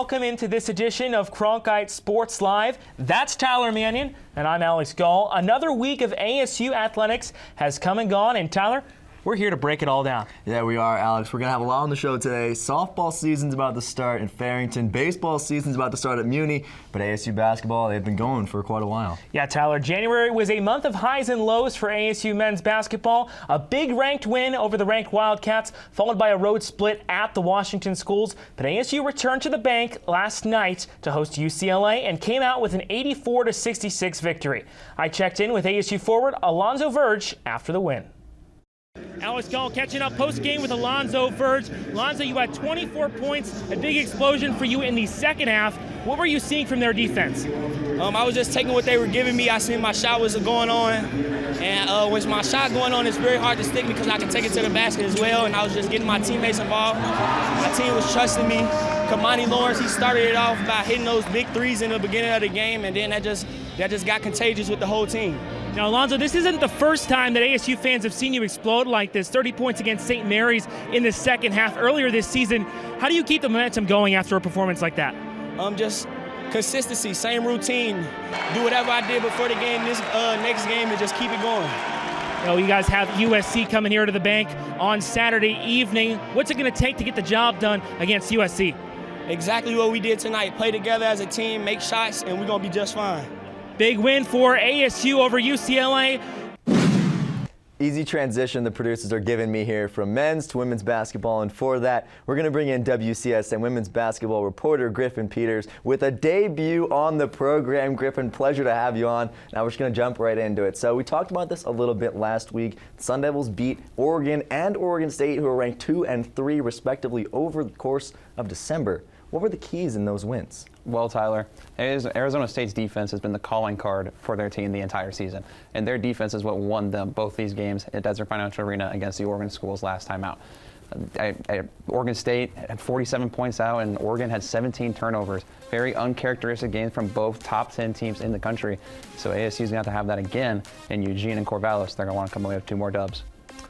welcome into this edition of Cronkite Sports Live. That's Tyler Manion, and I'm Gaul. Another week of ASU athletics has come and gone, and Tyler, we're here to break it all down. Yeah, we are, Alex. We're going to have a lot on the show today. Softball season's about to start in Farrington. Baseball season's about to start at Muni. But ASU basketball, they've been going for quite a while. Yeah, Tyler, January was a month of highs and lows for ASU men's basketball. A big ranked win over the ranked Wildcats, followed by a road split at the Washington schools. But ASU returned to the bank last night to host UCLA and came out with an 84-66 victory. I checked in with ASU forward Alonzo Verge after the win. Gaul catching up post-game with Alonzo Verge. Alonzo, you had 24 points, a big explosion for you in the second half. What were you seeing from their defense? I was just taking what they were giving me. I seen my shot was going on. And with my shot going on, it's very hard to stick because I can take it to the basket as well. And I was just getting my teammates involved. My team was trusting me. Kamani Lawrence, he started it off by hitting those big threes in the beginning of the game. And then that just got contagious with the whole team. Now, Alonzo, this isn't the first time that ASU fans have seen you explode like this. 30 points against St. Mary's in the second half earlier this season. How do you keep the momentum going after a performance like that? Just consistency, same routine. Do whatever I did before the game, this next game, and just keep it going. You guys have USC coming here to the bank on Saturday evening. What's it going to take to get the job done against USC? Exactly what we did tonight. Play together as a team, make shots, and we're going to be just fine. Big win for ASU over UCLA. Easy transition the producers are giving me here from men's to women's basketball, and for that we're going to bring in WCS and women's basketball reporter Griffin Peters with a debut on the program. Griffin, pleasure to have you on. Now we're just going to jump right into it. So we talked about this a little bit last week. The Sun Devils beat Oregon and Oregon State, who are ranked 2 and 3 respectively over the course of December. What were the keys in those wins? Well, Tyler, Arizona State's defense has been the calling card for their team the entire season. And their defense is what won them both these games at Desert Financial Arena against the Oregon schools last time out. Oregon State had 47 points out, and Oregon had 17 turnovers. Very uncharacteristic games from both top 10 teams in the country. So ASU's going to have to have that again in Eugene and Corvallis. They're going to want to come away with 2 more dubs.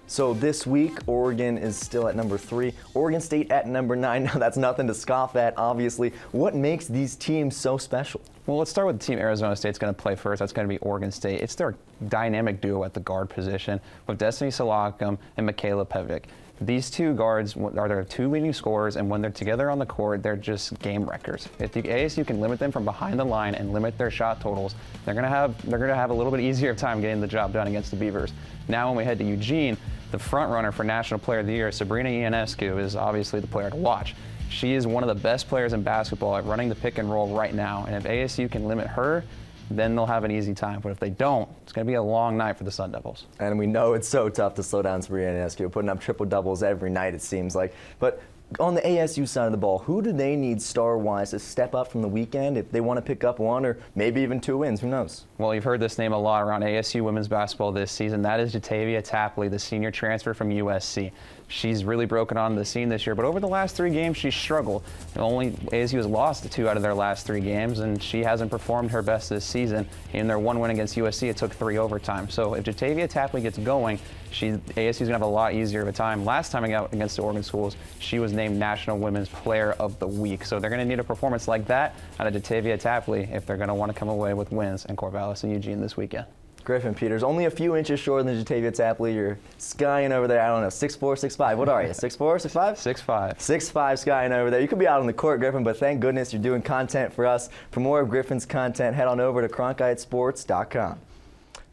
So this week, Oregon is still at number 3, Oregon State at number 9. Now that's nothing to scoff at, obviously. What makes these teams so special? Well, let's start with the team Arizona State's going to play first. That's going to be Oregon State. It's their dynamic duo at the guard position with Destiny Solakam and Michaela Pevic. These 2 guards are their 2 leading scorers, and when they're together on the court, they're just game wreckers. If the ASU can limit them from behind the line and limit their shot totals, they're going to have a little bit easier time getting the job done against the Beavers. Now, when we head to Eugene, the front runner for National Player of the Year, Sabrina Ionescu, is obviously the player to watch. She is one of the best players in basketball at running the pick and roll right now, and if ASU can limit her, then they'll have an easy time. But if they don't, it's going to be a long night for the Sun Devils. And we know it's so tough to slow down Sabrina Ionescu, putting up triple-doubles every night, it seems like. But on the ASU side of the ball, who do they need star-wise to step up from the weekend if they want to pick up 1 or maybe even 2 wins? Who knows? Well, you've heard this name a lot around ASU women's basketball this season. That is Jatavia Tapley, the senior transfer from USC. She's really broken onto the scene this year, but over the last 3 games, she's struggled. ASU has lost 2 out of their last 3 games, and she hasn't performed her best this season. In their 1 win against USC, it took 3 overtime. So if Jatavia Tapley gets going, ASU's going to have a lot easier of a time. Last time out against the Oregon schools, she was named National Women's Player of the Week. So they're going to need a performance like that out of Jatavia Tapley if they're going to want to come away with wins in Corvallis and Eugene this weekend. Griffin Peters, only a few inches shorter than Jatavia Tapley. You're skying over there, I don't know, 6'4", 6'5". What are you, 6'4", 6'5"? 6'5". 6'5", skying over there. You could be out on the court, Griffin, but thank goodness you're doing content for us. For more of Griffin's content, head on over to cronkitesports.com.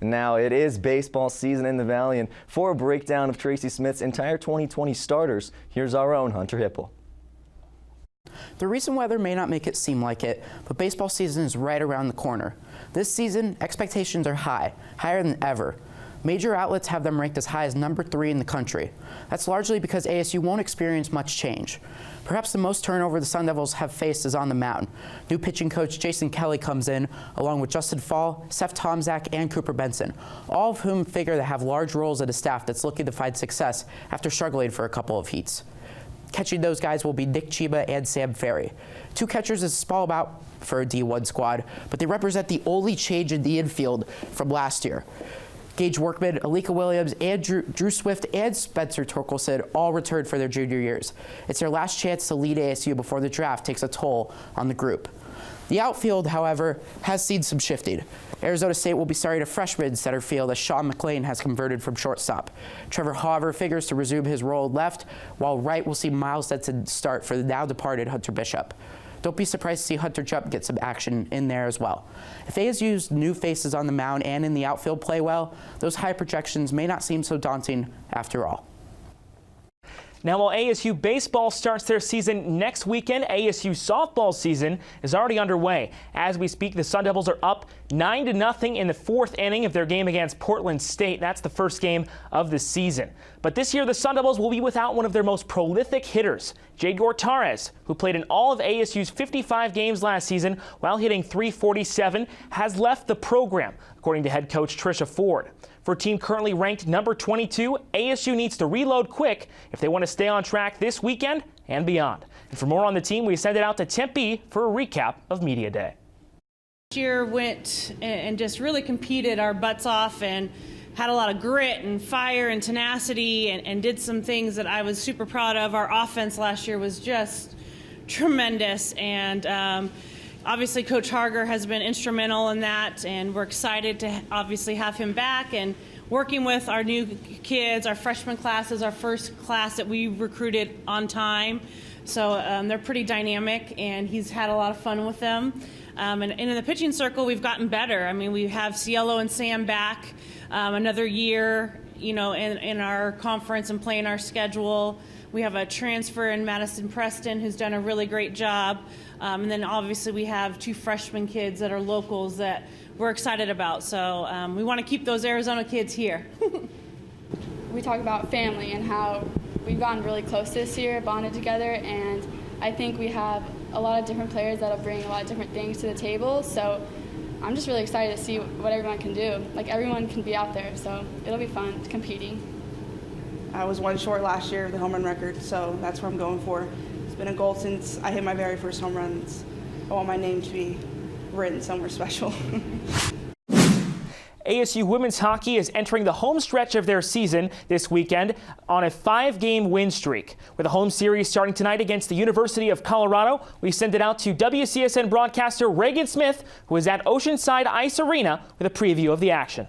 Now, it is baseball season in the Valley, and for a breakdown of Tracy Smith's entire 2020 starters, here's our own Hunter Hipple. The recent weather may not make it seem like it, but baseball season is right around the corner. This season, expectations are high, higher than ever. Major outlets have them ranked as high as number 3 in the country. That's largely because ASU won't experience much change. Perhaps the most turnover the Sun Devils have faced is on the mound. New pitching coach Jason Kelly comes in, along with Justin Fall, Seth Tomczak, and Cooper Benson, all of whom figure to have large roles at a staff that's looking to find success after struggling for a couple of heats. Catching those guys will be Nick Chiba and Sam Ferry. 2 catchers is a small amount for a D1 squad, but they represent the only change in the infield from last year. Gage Workman, Alika Williams, and Drew Swift and Spencer Torkelson all returned for their junior years. It's their last chance to lead ASU before the draft takes a toll on the group. The outfield, however, has seen some shifting. Arizona State will be starting a freshman center field as Sean McLean has converted from shortstop. Trevor Hauver figures to resume his role at left, while right will see Miles Denson start for the now departed Hunter Bishop. Don't be surprised to see Hunter Jupp get some action in there as well. If ASU's new faces on the mound and in the outfield play well, those high projections may not seem so daunting after all. Now, while ASU baseball starts their season next weekend, ASU softball season is already underway. As we speak, the Sun Devils are up 9-0 in the fourth inning of their game against Portland State. That's the first game of the season. But this year, the Sun Devils will be without one of their most prolific hitters, Jade Gortares, who played in all of ASU's 55 games last season while hitting .347, has left the program, according to head coach Trisha Ford. For a team currently ranked number 22, ASU needs to reload quick if they want to stay on track this weekend and beyond. And for more on the team, we send it out to Tempe for a recap of Media Day. Last year went and just really competed our butts off and had a lot of grit and fire and tenacity and did some things that I was super proud of. Our offense last year was just tremendous, and obviously Coach Harger has been instrumental in that, and we're excited to obviously have him back and working with our new kids. Our freshman class is our first class that we recruited on time, so they're pretty dynamic, and he's had a lot of fun with them. And in the pitching circle, we've gotten better. I mean, we have Cielo and Sam back another year, you know, in our conference and playing our schedule. We have a transfer in Madison Preston who's done a really great job. And then obviously we have 2 freshman kids that are locals that we're excited about. So we want to keep those Arizona kids here. We talk about family and how we've gotten really close this year, bonded together, and I think we have a lot of different players that'll bring a lot of different things to the table. So I'm just really excited to see what everyone can do. Like, everyone can be out there, so it'll be fun competing. I was 1 short last year of the home run record, so that's what I'm going for. It's been a goal since I hit my very first home run. I want my name to be written somewhere special. ASU women's hockey is entering the home stretch of their season this weekend on a 5-game win streak. With a home series starting tonight against the University of Colorado, we send it out to WCSN broadcaster Reagan Smith, who is at Oceanside Ice Arena with a preview of the action.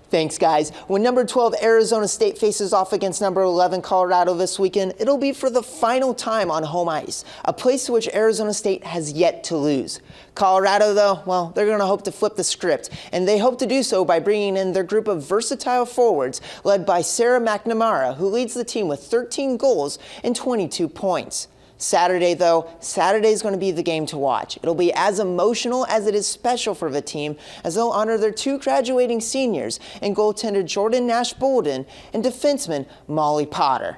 Thanks, guys. When number 12 Arizona State faces off against number 11 Colorado this weekend, it'll be for the final time on home ice, a place to which Arizona State has yet to lose. Colorado, though, well, they're going to hope to flip the script, and they hope to do so by bringing in their group of versatile forwards led by Sarah McNamara, who leads the team with 13 goals and 22 points. Saturday, though, Saturday's going to be the game to watch. It'll be as emotional as it is special for the team, as they'll honor their 2 graduating seniors and goaltender Jordan Nash-Bolden and defenseman Molly Potter.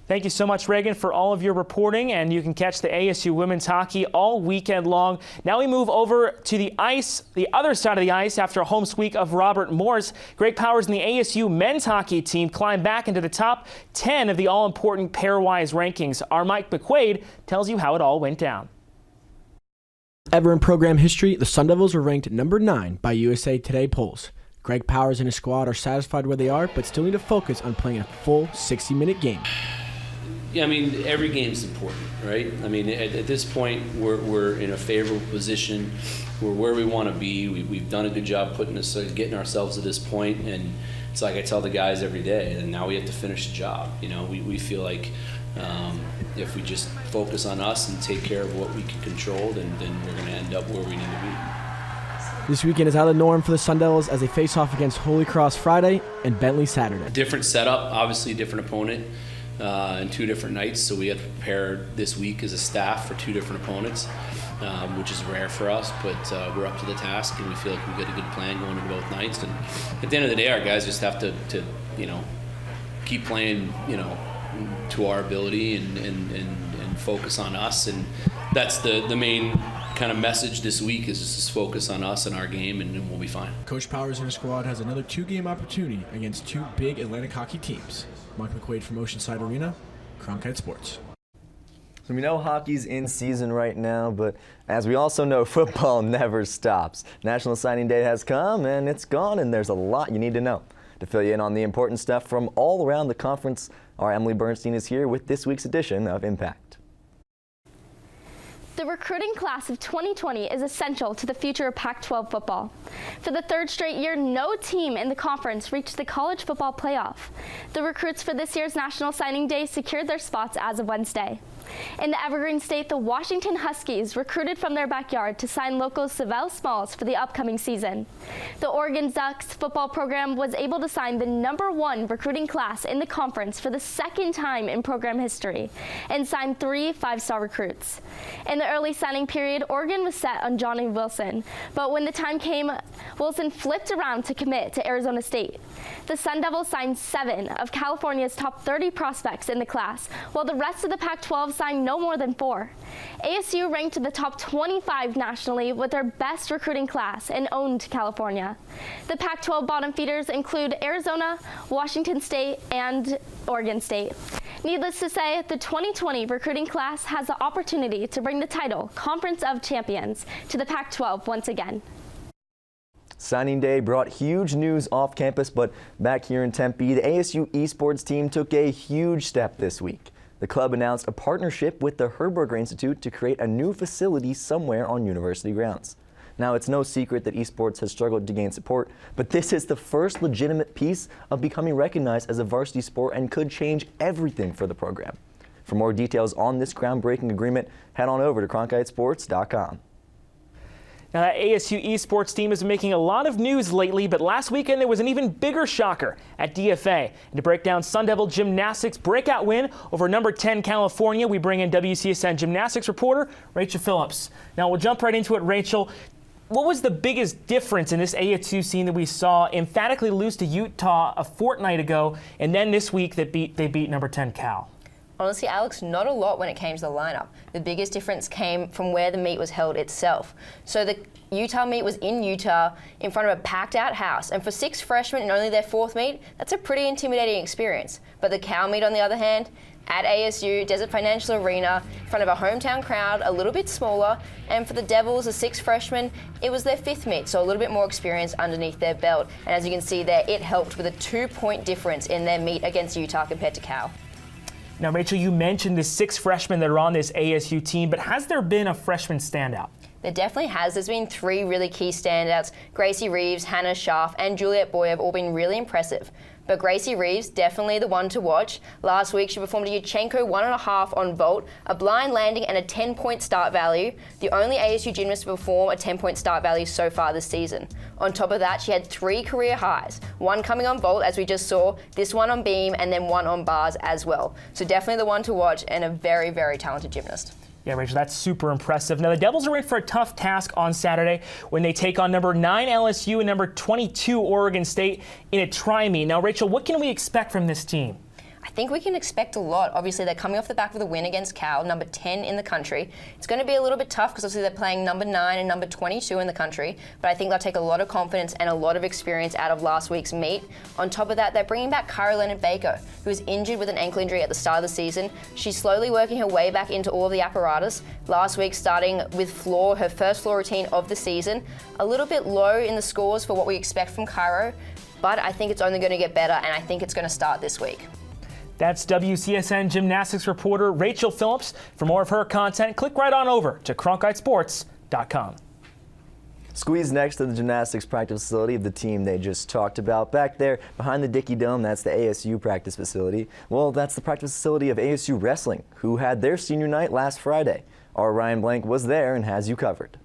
Thank you so much, Reagan, for all of your reporting, and you can catch the ASU women's hockey all weekend long. Now we move over to the ice, the other side of the ice, after a home sweep of Robert Morris. Greg Powers and the ASU men's hockey team climbed back into the top 10 of the all-important pairwise rankings. Our Mike McQuaid tells you how it all went down. Ever in program history, the Sun Devils were ranked number 9 by USA Today polls. Greg Powers and his squad are satisfied where they are, but still need to focus on playing a full 60-minute game. Yeah, I mean, every game's important, right? I mean, at this point, we're in a favorable position. We're where we want to be. We've done a good job getting ourselves to this point, and it's like I tell the guys every day, and now we have to finish the job. You know, we feel like if we just focus on us and take care of what we can control, then we're going to end up where we need to be. This weekend is out of the norm for the Sun Devils as they face off against Holy Cross Friday and Bentley Saturday. Different setup, obviously a different opponent. And 2 different nights, so we have to prepare this week as a staff for 2 different opponents, which is rare for us, but we're up to the task, and we feel like we've got a good plan going into both nights. And at the end of the day, our guys just have to you know, keep playing, you know, to our ability and focus on us, and that's the main kind of message this week is just focus on us and our game, and we'll be fine. Coach Powers and his squad has another 2-game opportunity against 2 big Atlantic hockey teams. Mike McQuaid from Oceanside Arena, Cronkite Sports. So we know hockey's in season right now, but as we also know, football never stops. National Signing Day has come and it's gone, and there's a lot you need to know. To fill you in on the important stuff from all around the conference, our Emily Bernstein is here with this week's edition of Impact. The recruiting class of 2020 is essential to the future of Pac-12 football. For the third straight year, no team in the conference reached the college football playoff. The recruits for this year's National Signing Day secured their spots as of Wednesday. In the Evergreen State, the Washington Huskies recruited from their backyard to sign local Savell Smalls for the upcoming season. The Oregon Ducks football program was able to sign the #1 recruiting class in the conference for the second time in program history and signed 3 5-star recruits. In the early signing period, Oregon was set on Johnny Wilson, but when the time came, Wilson flipped around to commit to Arizona State. The Sun Devils signed 7 of California's top 30 prospects in the class, while the rest of the Pac-12 signed no more than 4. ASU ranked in the top 25 nationally with their best recruiting class and owned California. The Pac-12 bottom feeders include Arizona, Washington State, and Oregon State. Needless to say, the 2020 recruiting class has the opportunity to bring the title Conference of Champions to the Pac-12 once again. Signing Day brought huge news off campus, but back here in Tempe, the ASU eSports team took a huge step this week. The club announced a partnership with the Herberger Institute to create a new facility somewhere on university grounds. Now, it's no secret that esports has struggled to gain support, but this is the first legitimate piece of becoming recognized as a varsity sport and could change everything for the program. For more details on this groundbreaking agreement, head on over to CronkiteSports.com. Now, that ASU eSports team has been making a lot of news lately, but last weekend there was an even bigger shocker at DFA. And to break down Sun Devil Gymnastics' breakout win over number 10 California, we bring in WCSN Gymnastics reporter Rachel Phillips. Now, we'll jump right into it, Rachel. What was the biggest difference in this ASU scene that we saw emphatically lose to Utah a fortnight ago, and then this week that they beat number 10 Cal? Honestly, Alex, not a lot when it came to the lineup. The biggest difference came from where the meet was held itself. So the Utah meet was in Utah in front of a packed out house, and for 6 freshmen in only their 4th meet, that's a pretty intimidating experience. But the Cal meet, on the other hand, at ASU, Desert Financial Arena, in front of a hometown crowd, a little bit smaller, and for the Devils, the 6 freshmen, it was their 5th meet, so a little bit more experience underneath their belt. And as you can see there, it helped with a 2-point difference in their meet against Utah compared to Cal. Now, Rachel, you mentioned the 6 freshmen that are on this ASU team, but has there been a freshman standout? There definitely has. There's been 3 really key standouts. Gracie Reeves, Hannah Schaff, and Juliet Boy have all been really impressive. But Gracie Reeves, definitely the one to watch. Last week, she performed a Yurchenko 1.5 on vault, a blind landing, and a 10-point start value. The only ASU gymnast to perform a 10-point start value so far this season. On top of that, she had 3 career highs. 1 coming on vault, as we just saw, this one on beam, and then 1 on bars as well. So definitely the one to watch, and a very, very talented gymnast. Yeah, Rachel, that's super impressive. Now, the Devils are in for a tough task on Saturday when they take on number 9 LSU and number 22 Oregon State in a tri-meet. Now, Rachel, what can we expect from this team? I think we can expect a lot. Obviously, they're coming off the back of the win against Cal, number 10 in the country. It's going to be a little bit tough because obviously they're playing number 9 and number 22 in the country, but I think they'll take a lot of confidence and a lot of experience out of last week's meet. On top of that, they're bringing back Kyra Leonard-Baker, who was injured with an ankle injury at the start of the season. She's slowly working her way back into all of the apparatus. Last week, starting with floor, her first floor routine of the season. A little bit low in the scores for what we expect from Kyra, but I think it's only going to get better, and I think it's going to start this week. That's WCSN Gymnastics reporter Rachel Phillips. For more of her content, click right on over to CronkiteSports.com. Squeezed next to the gymnastics practice facility of the team they just talked about. Back there behind the Dickey Dome, that's the ASU practice facility. Well, that's the practice facility of ASU Wrestling, who had their senior night last Friday. Our Ryan Blank was there and has you covered.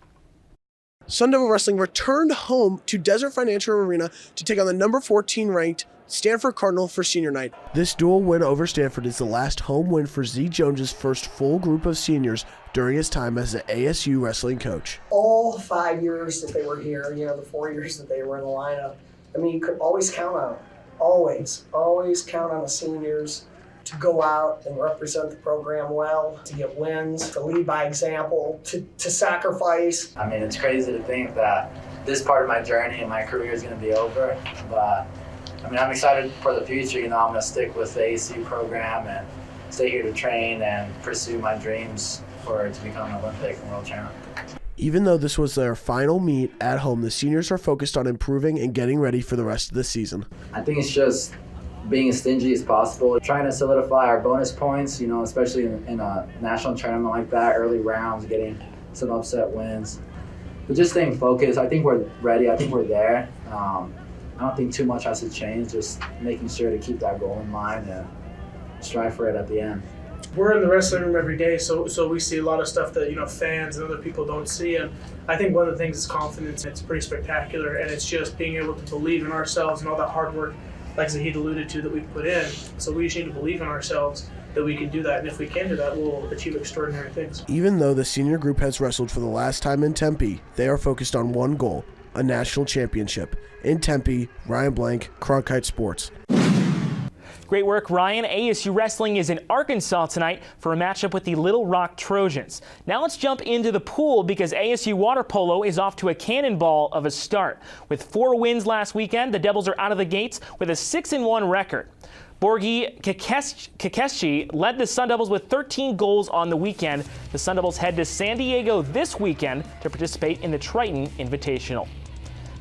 Sun Devil Wrestling returned home to Desert Financial Arena to take on the number 14 ranked Stanford Cardinal for senior night. This dual win over Stanford is the last home win for Z Jones's first full group of seniors during his time as an ASU wrestling coach. All 5 years that they were here, the 4 years that they were in the lineup, I mean, you could always count on them. Always count on the seniors to go out and represent the program well, to get wins, to lead by example, to sacrifice. I mean, it's crazy to think that this part of my journey and my career is going to be over, but I mean, I'm excited for the future. I'm going to stick with the ASU program, and stay here to train and pursue my dreams to become an Olympic and world champion. Even though this was their final meet at home, the seniors are focused on improving and getting ready for the rest of the season. I think it's just being as stingy as possible, trying to solidify our bonus points, especially in a national tournament like that, early rounds, getting some upset wins. But just staying focused. I think we're ready. I think we're there. I don't think too much has to change, just making sure to keep that goal in mind and strive for it at the end. We're in the wrestling room every day, so we see a lot of stuff that fans and other people don't see, and I think one of the things is confidence. It's pretty spectacular, and it's just being able to believe in ourselves and all that hard work, like Zahid alluded to, that we've put in. So we just need to believe in ourselves that we can do that, and if we can do that, we'll achieve extraordinary things. Even though the senior group has wrestled for the last time in Tempe, they are focused on one goal: a national championship. In Tempe, Ryan Blank, Cronkite Sports. Great work, Ryan. ASU Wrestling is in Arkansas tonight for a matchup with the Little Rock Trojans. Now let's jump into the pool because ASU Water Polo is off to a cannonball of a start. With 4 wins last weekend, the Devils are out of the gates with a 6-1 record. Borgi Kakeschi led the Sun Devils with 13 goals on the weekend. The Sun Devils head to San Diego this weekend to participate in the Triton Invitational.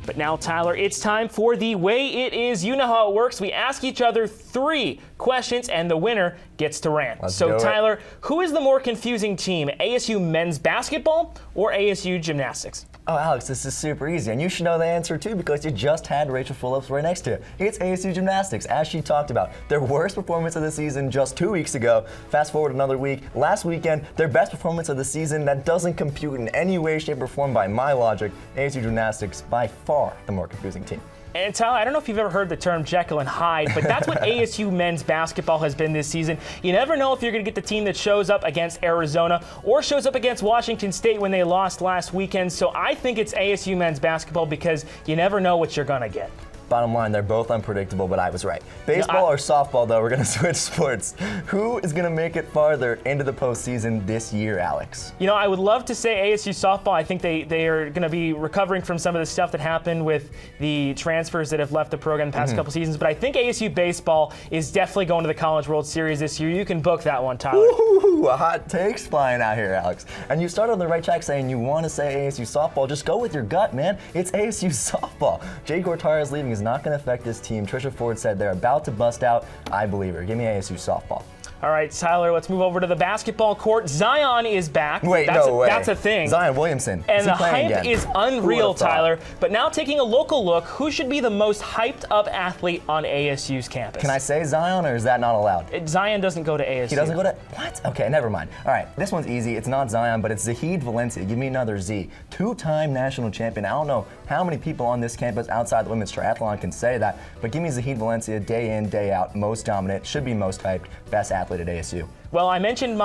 But now, Tyler, it's time for the way it is. You know how it works. We ask each other 3 questions, and the winner gets to rant. So, Tyler, who is the more confusing team, ASU men's basketball or ASU gymnastics? Oh, Alex, this is super easy, and you should know the answer too because you just had Rachel Phillips right next to you. It's ASU Gymnastics, as she talked about. Their worst performance of the season just 2 weeks ago. Fast forward another week. Last weekend, their best performance of the season that doesn't compute in any way, shape, or form by my logic. ASU Gymnastics, by far the more confusing team. And Tyler, I don't know if you've ever heard the term Jekyll and Hyde, but that's what ASU men's basketball has been this season. You never know if you're going to get the team that shows up against Arizona or shows up against Washington State when they lost last weekend. So I think it's ASU men's basketball because you never know what you're going to get. Bottom line, they're both unpredictable, but I was right. Baseball or softball, though, we're going to switch sports. Who is going to make it farther into the postseason this year, Alex? I would love to say ASU softball. I think they are going to be recovering from some of the stuff that happened with the transfers that have left the program the past couple seasons. But I think ASU baseball is definitely going to the College World Series this year. You can book that one, Tyler. Ooh, hot takes flying out here, Alex. And you started on the right track saying you want to say ASU softball. Just go with your gut, man. It's ASU softball. Jay Gortara's leaving is not going to affect this team. Trisha Ford said they're about to bust out. I believe her. Give me ASU softball. All right, Tyler, let's move over to the basketball court. Zion is back. Wait, no way. That's a thing. Zion Williamson. And the hype is unreal, Tyler. But now taking a local look, who should be the most hyped up athlete on ASU's campus? Can I say Zion, or is that not allowed? Zion doesn't go to ASU. He doesn't go to, what? Okay, never mind. All right, this one's easy. It's not Zion, but it's Zahid Valencia. Give me another Z. 2-time national champion. I don't know how many people on this campus outside the women's triathlon can say that, but give me Zahid Valencia day in, day out, most dominant, should be most hyped, best athlete at ASU. Well, I mentioned in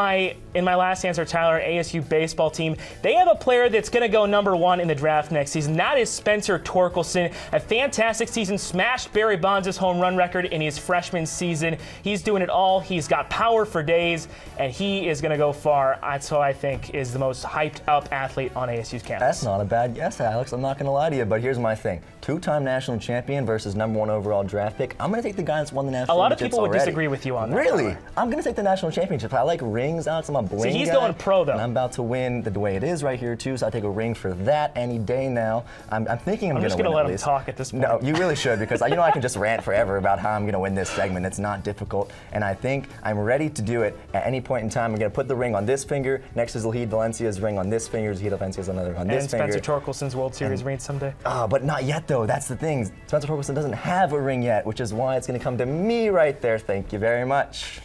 my last answer, Tyler, ASU baseball team. They have a player that's going to go #1 in the draft next season. That is Spencer Torkelson. A fantastic season, smashed Barry Bonds' home run record in his freshman season. He's doing it all. He's got power for days, and he is going to go far. That's who I think is the most hyped up athlete on ASU's campus. That's not a bad guess, Alex. I'm not going to lie to you, but here's my thing. 2-time national champion versus #1 overall draft pick. I'm going to take the guy that's won the national championship. A lot of people would disagree with you on that. Really? Tyler. I'm going to take the national championship. I like rings, Alex. I'm a bling See, he's guy, going pro, though. And I'm about to win the way it is right here, too, so I take a ring for that any day now. I'm thinking I'm going to win. I'm just going to let him talk at this point. No, you really should, because I can just rant forever about how I'm going to win this segment. It's not difficult, and I think I'm ready to do it at any point in time. I'm going to put the ring on this finger, next to Zahid Valencia's ring on this finger, Zahid Valencia's another on this finger. And Spencer Torkelson's World Series ring someday. But not yet, though. That's the thing. Spencer Torkelson doesn't have a ring yet, which is why it's going to come to me right there. Thank you very much.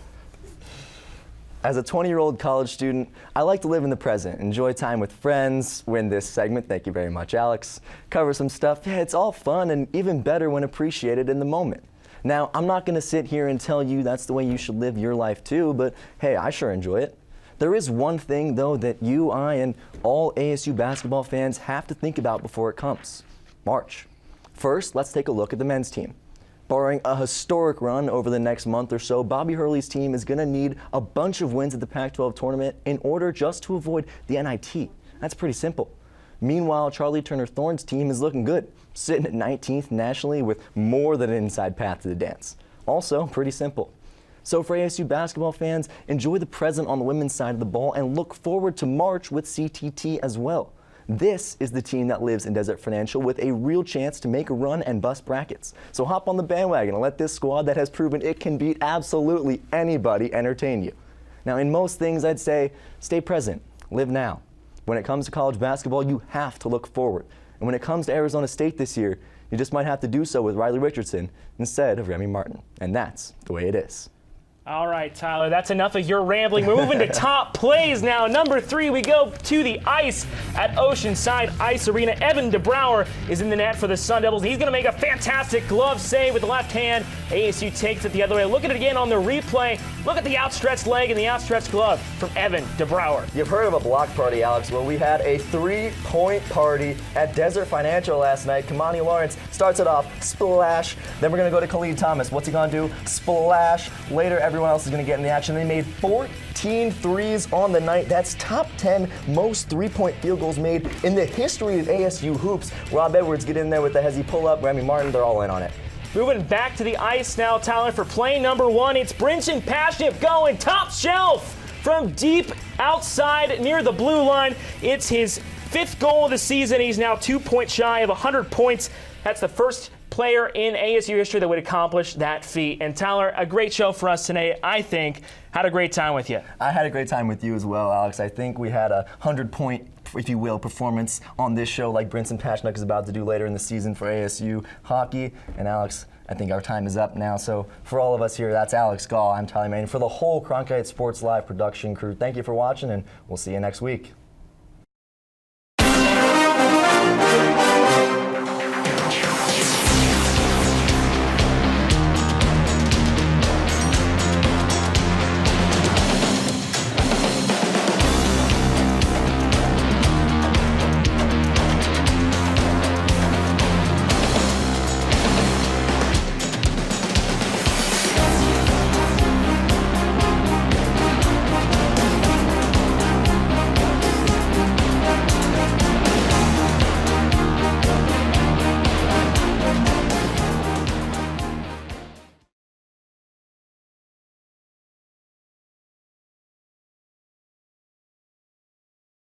As a 20-year-old college student, I like to live in the present, enjoy time with friends, win this segment, thank you very much, Alex, cover some stuff. Yeah, it's all fun and even better when appreciated in the moment. Now, I'm not going to sit here and tell you that's the way you should live your life too, but hey, I sure enjoy it. There is one thing, though, that you, I, and all ASU basketball fans have to think about before it comes: March. First, let's take a look at the men's team. Barring a historic run over the next month or so, Bobby Hurley's team is going to need a bunch of wins at the Pac-12 tournament in order just to avoid the NIT. That's pretty simple. Meanwhile, Charlie Turner-Thorne's team is looking good, sitting at 19th nationally with more than an inside path to the dance. Also, pretty simple. So for ASU basketball fans, enjoy the present on the women's side of the ball and look forward to March with CTT as well. This is the team that lives in Desert Financial with a real chance to make a run and bust brackets. So hop on the bandwagon and let this squad that has proven it can beat absolutely anybody entertain you. Now, in most things, I'd say stay present, live now. When it comes to college basketball, you have to look forward. And when it comes to Arizona State this year, you just might have to do so with Riley Richardson instead of Remy Martin. And that's the way it is. All right, Tyler, that's enough of your rambling. We're moving to top plays now. Number 3, we go to the ice at Oceanside Ice Arena. Evan DeBrouwer is in the net for the Sun Devils. He's going to make a fantastic glove save with the left hand. ASU takes it the other way. Look at it again on the replay. Look at the outstretched leg and the outstretched glove from Evan DeBrouwer. You've heard of a block party, Alex. Well, we had a 3-point party at Desert Financial last night. Kamani Lawrence starts it off, splash. Then we're going to go to Khalid Thomas. What's he going to do? Splash. Later, everyone else is going to get in the action. They made 14 threes on the night. That's top 10 most 3-point field goals made in the history of ASU hoops. Rob Edwards get in there with the Hezzy pull-up. Remy Martin, they're all in on it. Moving back to the ice now, Tyler, for play number 1. It's Brinson Pashnip going top shelf from deep outside near the blue line. It's his 5th goal of the season. He's now 2 points shy of 100 points. That's the first player in ASU history that would accomplish that feat. And Tyler, a great show for us today, I think. Had a great time with you. I had a great time with you as well, Alex. I think we had a 100-point, if you will, performance on this show like Brinson Pashnip is about to do later in the season for ASU hockey. And Alex, I think our time is up now. So for all of us here, that's Alex Gaul. I'm Tyler Manion. For the whole Cronkite Sports Live production crew, thank you for watching, and we'll see you next week.